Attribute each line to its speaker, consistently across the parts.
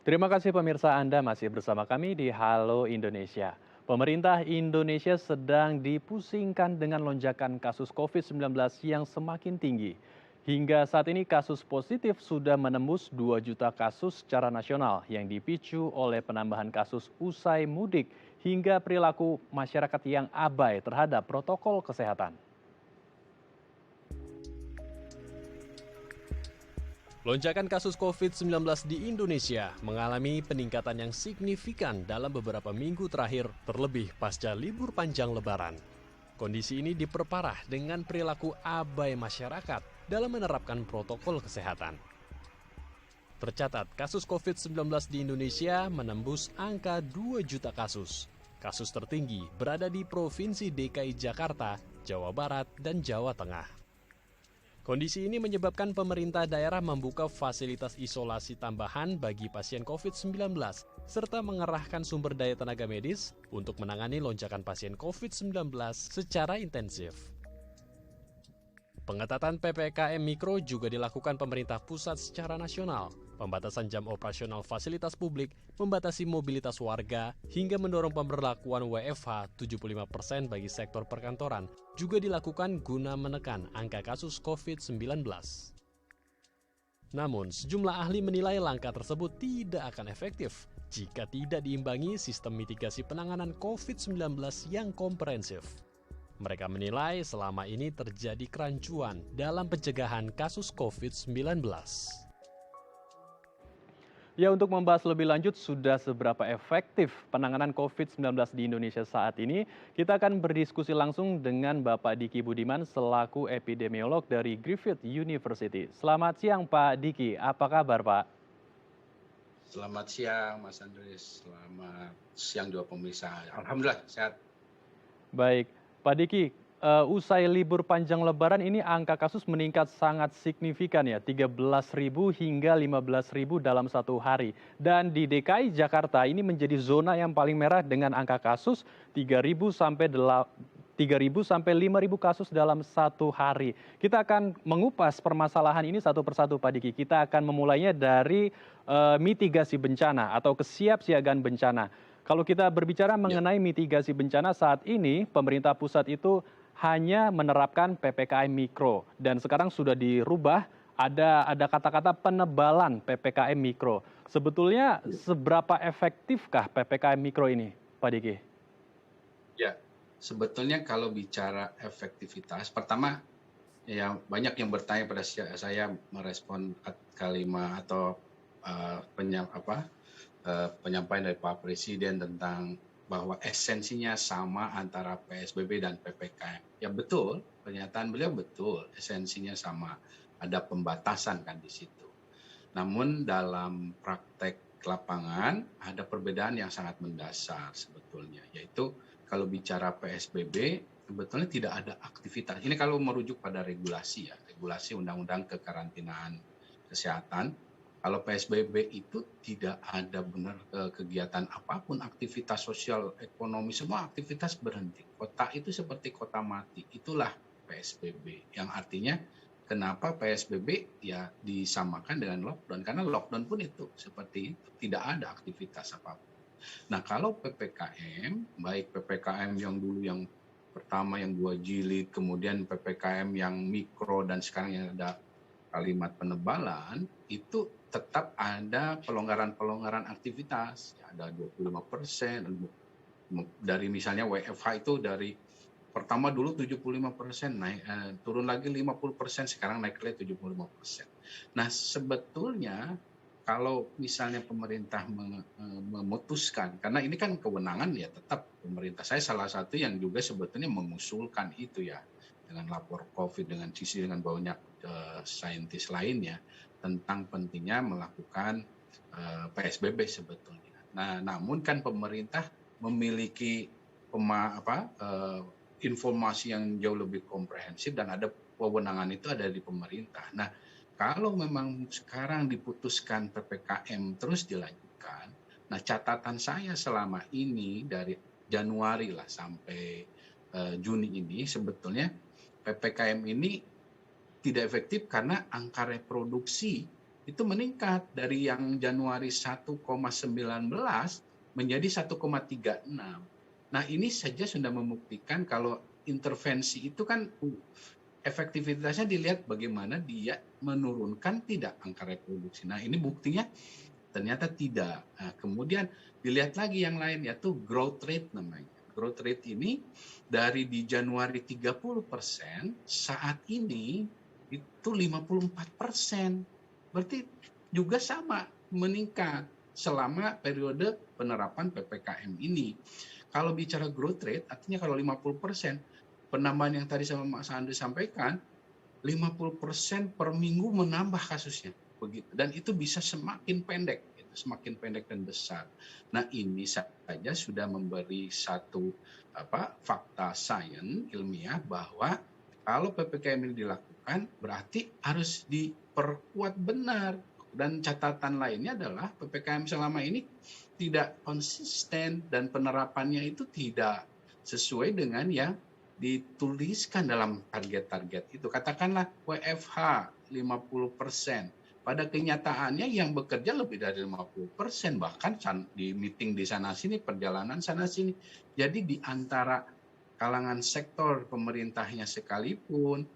Speaker 1: Terima kasih pemirsa Anda masih bersama kami di Halo Indonesia. Pemerintah Indonesia sedang dipusingkan dengan lonjakan kasus COVID-19 yang semakin tinggi. Hingga saat ini kasus positif sudah menembus 2 juta kasus secara nasional yang dipicu oleh penambahan kasus usai mudik hingga perilaku masyarakat yang abai terhadap protokol kesehatan. Lonjakan kasus COVID-19 di Indonesia mengalami peningkatan yang signifikan dalam beberapa minggu terakhir, terlebih pasca libur panjang Lebaran. Kondisi ini diperparah dengan perilaku abai masyarakat dalam menerapkan protokol kesehatan. Tercatat, kasus COVID-19 di Indonesia menembus angka 2 juta kasus. Kasus tertinggi berada di Provinsi DKI Jakarta, Jawa Barat, dan Jawa Tengah. Kondisi ini menyebabkan pemerintah daerah membuka fasilitas isolasi tambahan bagi pasien COVID-19, serta mengerahkan sumber daya tenaga medis untuk menangani lonjakan pasien COVID-19 secara intensif. Pengetatan PPKM Mikro juga dilakukan pemerintah pusat secara nasional. Pembatasan jam operasional fasilitas publik, membatasi mobilitas warga, hingga mendorong pemberlakuan WFH 75% bagi sektor perkantoran juga dilakukan guna menekan angka kasus COVID-19. Namun, sejumlah ahli menilai langkah tersebut tidak akan efektif jika tidak diimbangi sistem mitigasi penanganan COVID-19 yang komprehensif. Mereka menilai selama ini terjadi kerancuan dalam pencegahan kasus COVID-19. Ya, untuk membahas lebih lanjut sudah seberapa efektif penanganan COVID-19 di Indonesia saat ini, kita akan berdiskusi langsung dengan Bapak Diki Budiman selaku epidemiolog dari Griffith University. Selamat siang Pak Diki, apa kabar Pak?
Speaker 2: Selamat siang Mas Andres, selamat siang juga pemirsa. Alhamdulillah sehat.
Speaker 1: Baik, Pak Diki, usai libur panjang Lebaran ini angka kasus meningkat sangat signifikan ya, 13.000 hingga 15.000 dalam satu hari. Dan di DKI Jakarta ini menjadi zona yang paling merah dengan angka kasus 3.000 sampai 5.000 kasus dalam satu hari. Kita akan mengupas permasalahan ini satu persatu Pak Diki. Kita akan memulainya dari mitigasi bencana atau kesiapsiagaan bencana. Kalau kita berbicara
Speaker 2: Ya,
Speaker 1: mengenai mitigasi bencana saat ini, pemerintah pusat itu hanya menerapkan PPKM Mikro dan sekarang sudah dirubah ada kata-kata penebalan PPKM Mikro. Sebetulnya seberapa efektifkah PPKM Mikro ini, Pak Diki?
Speaker 2: ya. Sebetulnya kalau bicara efektivitas, pertama ya banyak yang bertanya pada saya merespon kalimat atau penyampaian dari Pak Presiden tentang bahwa esensinya sama antara PSBB dan PPKM. Ya betul, pernyataan beliau betul, esensinya sama. Ada pembatasan kan di situ. Namun dalam praktek lapangan ada perbedaan yang sangat mendasar sebetulnya, yaitu kalau bicara PSBB sebetulnya tidak ada aktivitas. Ini kalau merujuk pada regulasi ya, regulasi Undang-Undang Kekarantinaan Kesehatan. Kalau PSBB itu tidak ada benar kegiatan apapun, aktivitas sosial, ekonomi, semua aktivitas berhenti. Kota itu seperti kota mati. Itulah PSBB, yang artinya kenapa PSBB ya disamakan dengan lockdown, karena lockdown pun itu seperti itu, tidak ada aktivitas apapun. Nah, kalau PPKM, baik PPKM yang dulu yang pertama yang 2 jilid, kemudian PPKM yang mikro dan sekarang yang ada kalimat penebalan, itu tetap ada pelonggaran-pelonggaran aktivitas. Ya, ada 25%, dari misalnya WFH itu dari pertama dulu 75% naik, turun lagi 50%, sekarang naik lagi 75%. Nah, sebetulnya kalau misalnya pemerintah memutuskan, karena ini kan kewenangan ya tetap pemerintah. Saya salah satu yang juga sebetulnya mengusulkan itu ya, dengan lapor COVID, dengan sisi dengan banyak saintis lainnya tentang pentingnya melakukan PSBB sebetulnya. Nah, namun kan pemerintah memiliki informasi yang jauh lebih komprehensif dan ada wewenangan itu ada di pemerintah. Nah, kalau memang sekarang diputuskan PPKM terus dilanjutkan, nah catatan saya selama ini dari Januari lah sampai Juni ini sebetulnya PPKM ini tidak efektif karena angka reproduksi itu meningkat dari yang Januari 1,19 menjadi 1,36. Nah, ini saja sudah membuktikan kalau intervensi itu kan efektivitasnya dilihat bagaimana dia menurunkan tidak angka reproduksi. Nah, ini buktinya ternyata tidak. Nah, kemudian dilihat lagi yang lain, yaitu growth rate namanya. Growth rate ini dari di Januari 30%, saat ini itu 54%. Berarti juga sama meningkat selama periode penerapan PPKM ini. Kalau bicara growth rate, artinya kalau 50%, penambahan yang tadi sama Mas Andri sampaikan, 50% per minggu menambah kasusnya. Begitu. Dan itu bisa semakin pendek, semakin pendek dan besar. Nah, ini saja sudah memberi satu fakta sains ilmiah bahwa kalau PPKM ini dilakukan berarti harus diperkuat benar. Dan catatan lainnya adalah PPKM selama ini tidak konsisten dan penerapannya itu tidak sesuai dengan yang dituliskan dalam target-target itu. Katakanlah WFH 50%. Pada kenyataannya yang bekerja lebih dari 50%, bahkan di meeting di sana-sini, perjalanan sana-sini. Jadi di antara kalangan sektor pemerintahnya sekalipun,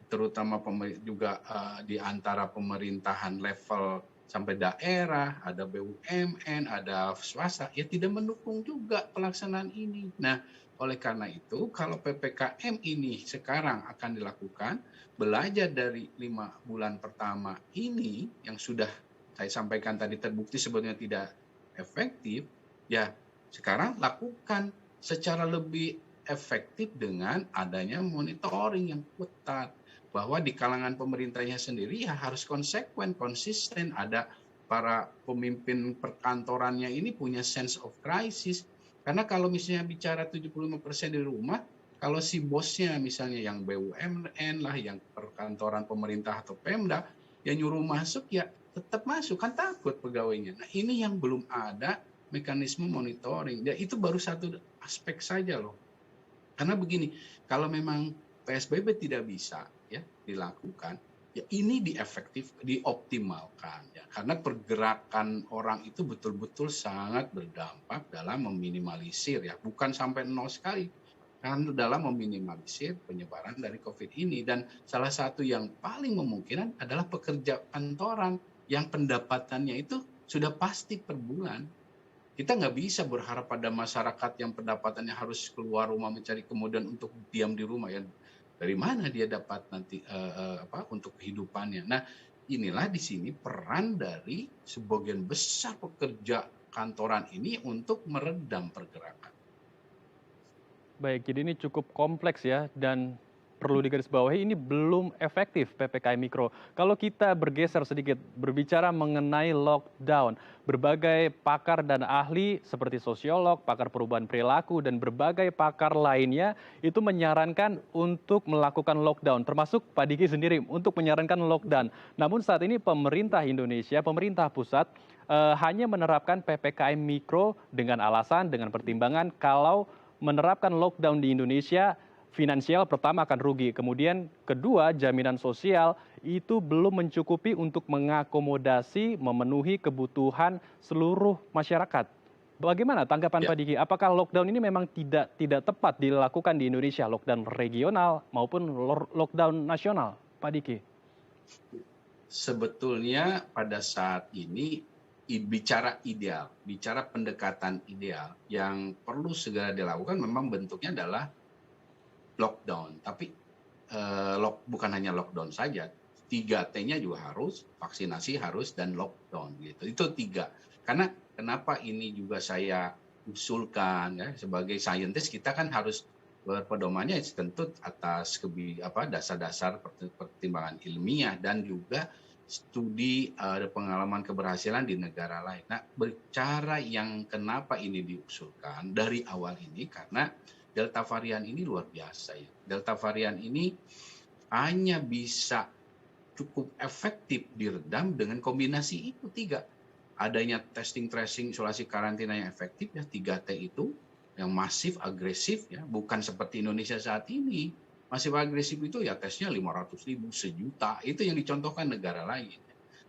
Speaker 2: terutama juga di antara pemerintahan level sampai daerah, ada BUMN, ada swasta, ya tidak mendukung juga pelaksanaan ini. Nah, oleh karena itu, kalau PPKM ini sekarang akan dilakukan, belajar dari 5 bulan pertama ini yang sudah saya sampaikan tadi terbukti sebetulnya tidak efektif, ya sekarang lakukan secara lebih efektif dengan adanya monitoring yang ketat, bahwa di kalangan pemerintahnya sendiri ya harus konsekuen, konsisten, ada para pemimpin perkantorannya ini punya sense of crisis. Karena kalau misalnya bicara 75% di rumah, kalau si bosnya misalnya yang BUMN lah, yang perkantoran pemerintah atau Pemda, yang nyuruh masuk ya tetap masuk, kan takut pegawainya. Nah, ini yang belum ada mekanisme monitoring. Ya, itu baru satu aspek saja loh. Karena begini, kalau memang PSBB tidak bisa ya dilakukan, ya ini dioptimalkan ya. Karena pergerakan orang itu betul-betul sangat berdampak dalam meminimalisir ya, bukan sampai nol sekali, kan dalam meminimalisir penyebaran dari COVID ini. Dan salah satu yang paling memungkinkan adalah pekerja kantoran yang pendapatannya itu sudah pasti per bulan. Kita nggak bisa berharap pada masyarakat yang pendapatannya harus keluar rumah mencari kemudian untuk diam di rumah ya. Dari mana dia dapat nanti untuk kehidupannya. Nah, inilah di sini peran dari sebagian besar pekerja kantoran ini untuk meredam pergerakan.
Speaker 3: Baik, jadi ini cukup kompleks ya, dan perlu digarisbawahi ini belum efektif PPKM Mikro. Kalau kita bergeser sedikit, berbicara mengenai lockdown, berbagai pakar dan ahli seperti sosiolog, pakar perubahan perilaku, dan berbagai pakar lainnya itu menyarankan untuk melakukan lockdown, termasuk Pak Diki sendiri untuk menyarankan lockdown. Namun saat ini pemerintah Indonesia, pemerintah pusat hanya menerapkan PPKM Mikro dengan alasan, dengan pertimbangan kalau menerapkan lockdown di Indonesia, finansial pertama akan rugi. Kemudian kedua, jaminan sosial itu belum mencukupi untuk mengakomodasi, memenuhi kebutuhan seluruh masyarakat. Bagaimana tanggapan Pak Diki? Apakah lockdown ini memang tidak tepat dilakukan di Indonesia, lockdown regional maupun lockdown nasional, Pak Diki?
Speaker 2: Sebetulnya pada saat ini bicara ideal, bicara pendekatan ideal yang perlu segera dilakukan memang bentuknya adalah lockdown, tapi bukan hanya lockdown saja, 3T-nya juga harus, vaksinasi harus, dan lockdown gitu. Itu 3. Karena kenapa ini juga saya usulkan ya, sebagai saintis kita kan harus berpedomannya tentu atas dasar-dasar pertimbangan ilmiah dan juga studi pengalaman keberhasilan di negara lain. Nah, bicara yang kenapa ini diusulkan dari awal ini karena Delta varian ini luar biasa ya. Delta varian ini hanya bisa cukup efektif diredam dengan kombinasi itu 3. Adanya testing, tracing, isolasi, karantina yang efektif ya, 3T itu yang masif, agresif ya, bukan seperti Indonesia saat ini. Masif agresif itu ya tesnya 500.000, 1 juta, itu yang dicontohkan negara lain.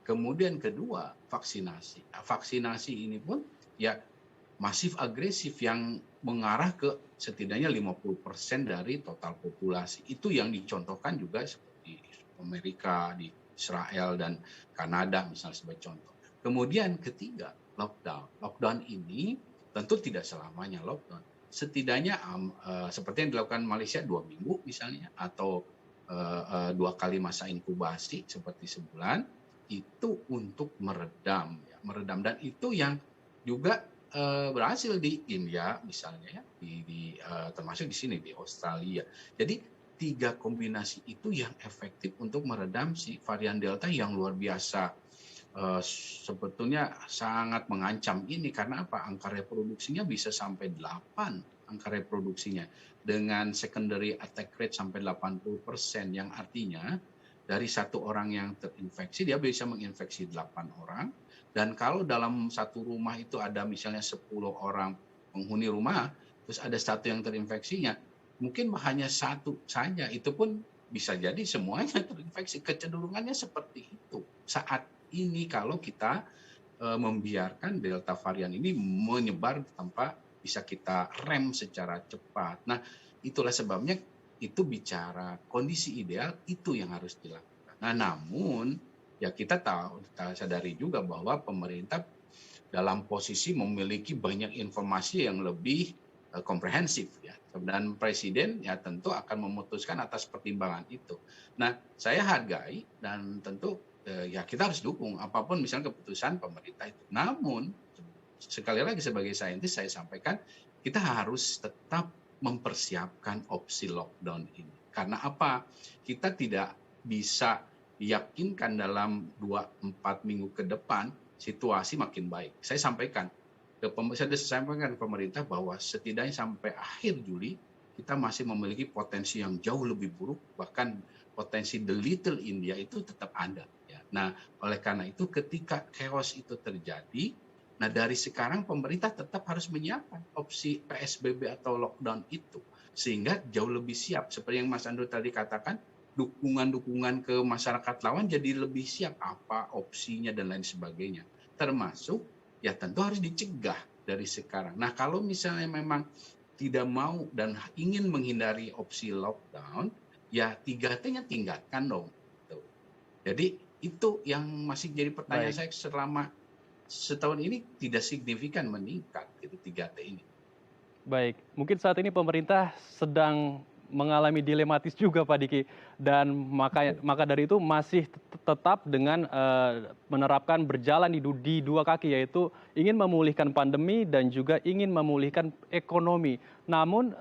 Speaker 2: Kemudian kedua, vaksinasi. Nah, vaksinasi ini pun ya masif agresif yang mengarah ke setidaknya 50% dari total populasi. Itu yang dicontohkan juga seperti Amerika, di Israel dan Kanada misalnya sebagai contoh. Kemudian ketiga, lockdown. Lockdown ini tentu tidak selamanya lockdown. Setidaknya seperti yang dilakukan Malaysia 2 minggu misalnya, atau 2 kali masa inkubasi seperti sebulan, itu untuk meredam, ya, meredam. Dan itu yang juga berhasil di India misalnya, ya, termasuk di sini di Australia. Jadi 3 kombinasi itu yang efektif untuk meredam si varian Delta yang luar biasa sebetulnya sangat mengancam ini. Karena apa? Angka reproduksinya bisa sampai 8 angka reproduksinya, dengan secondary attack rate sampai 80%, yang artinya dari 1 orang yang terinfeksi dia bisa menginfeksi 8 orang. Dan kalau dalam satu rumah itu ada misalnya 10 orang penghuni rumah, terus ada 1 yang terinfeksinya, mungkin hanya 1 saja, itu pun bisa jadi semuanya terinfeksi. Kecenderungannya seperti itu saat ini kalau kita membiarkan Delta varian ini menyebar tanpa bisa kita rem secara cepat. Nah, itulah sebabnya itu bicara kondisi ideal itu yang harus dilakukan. Nah, namun ya kita sadari juga bahwa pemerintah dalam posisi memiliki banyak informasi yang lebih komprehensif, ya. Dan presiden ya tentu akan memutuskan atas pertimbangan itu. Nah, saya hargai dan tentu ya kita harus dukung apapun misalnya keputusan pemerintah itu. Namun sekali lagi sebagai saintis saya sampaikan, kita harus tetap mempersiapkan opsi lockdown ini. Karena apa? Kita tidak bisa diyakinkan dalam 2-4 minggu ke depan situasi makin baik. Saya sampaikan ke pemerintah bahwa setidaknya sampai akhir Juli kita masih memiliki potensi yang jauh lebih buruk, bahkan potensi the little India itu tetap ada. Ya. Nah, oleh karena itu ketika chaos itu terjadi, nah dari sekarang pemerintah tetap harus menyiapkan opsi PSBB atau lockdown itu, sehingga jauh lebih siap. Seperti yang Mas Andrew tadi katakan, dukungan-dukungan ke masyarakat lawan jadi lebih siap apa opsinya dan lain sebagainya. Termasuk ya tentu harus dicegah dari sekarang. Nah kalau misalnya memang tidak mau dan ingin menghindari opsi lockdown, ya 3T-nya tingkatkan dong. Jadi itu yang masih jadi pertanyaan saya selama setahun ini tidak signifikan meningkat gitu 3T ini.
Speaker 3: Baik, mungkin saat ini pemerintah sedang mengalami dilematis juga Pak Diki, dan maka dari itu masih tetap dengan menerapkan berjalan di 2 kaki, yaitu ingin memulihkan pandemi dan juga ingin memulihkan ekonomi. Namun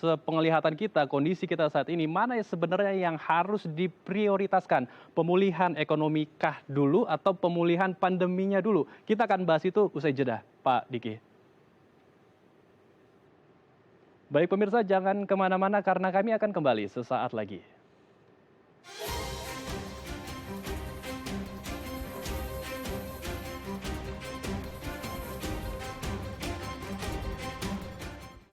Speaker 3: sepenglihatan kita, kondisi kita saat ini, mana yang sebenarnya yang harus diprioritaskan? Pemulihan ekonomi kah dulu atau pemulihan pandeminya dulu? Kita akan bahas itu usai jeda, Pak Diki. Baik pemirsa, jangan kemana-mana karena kami akan kembali sesaat lagi.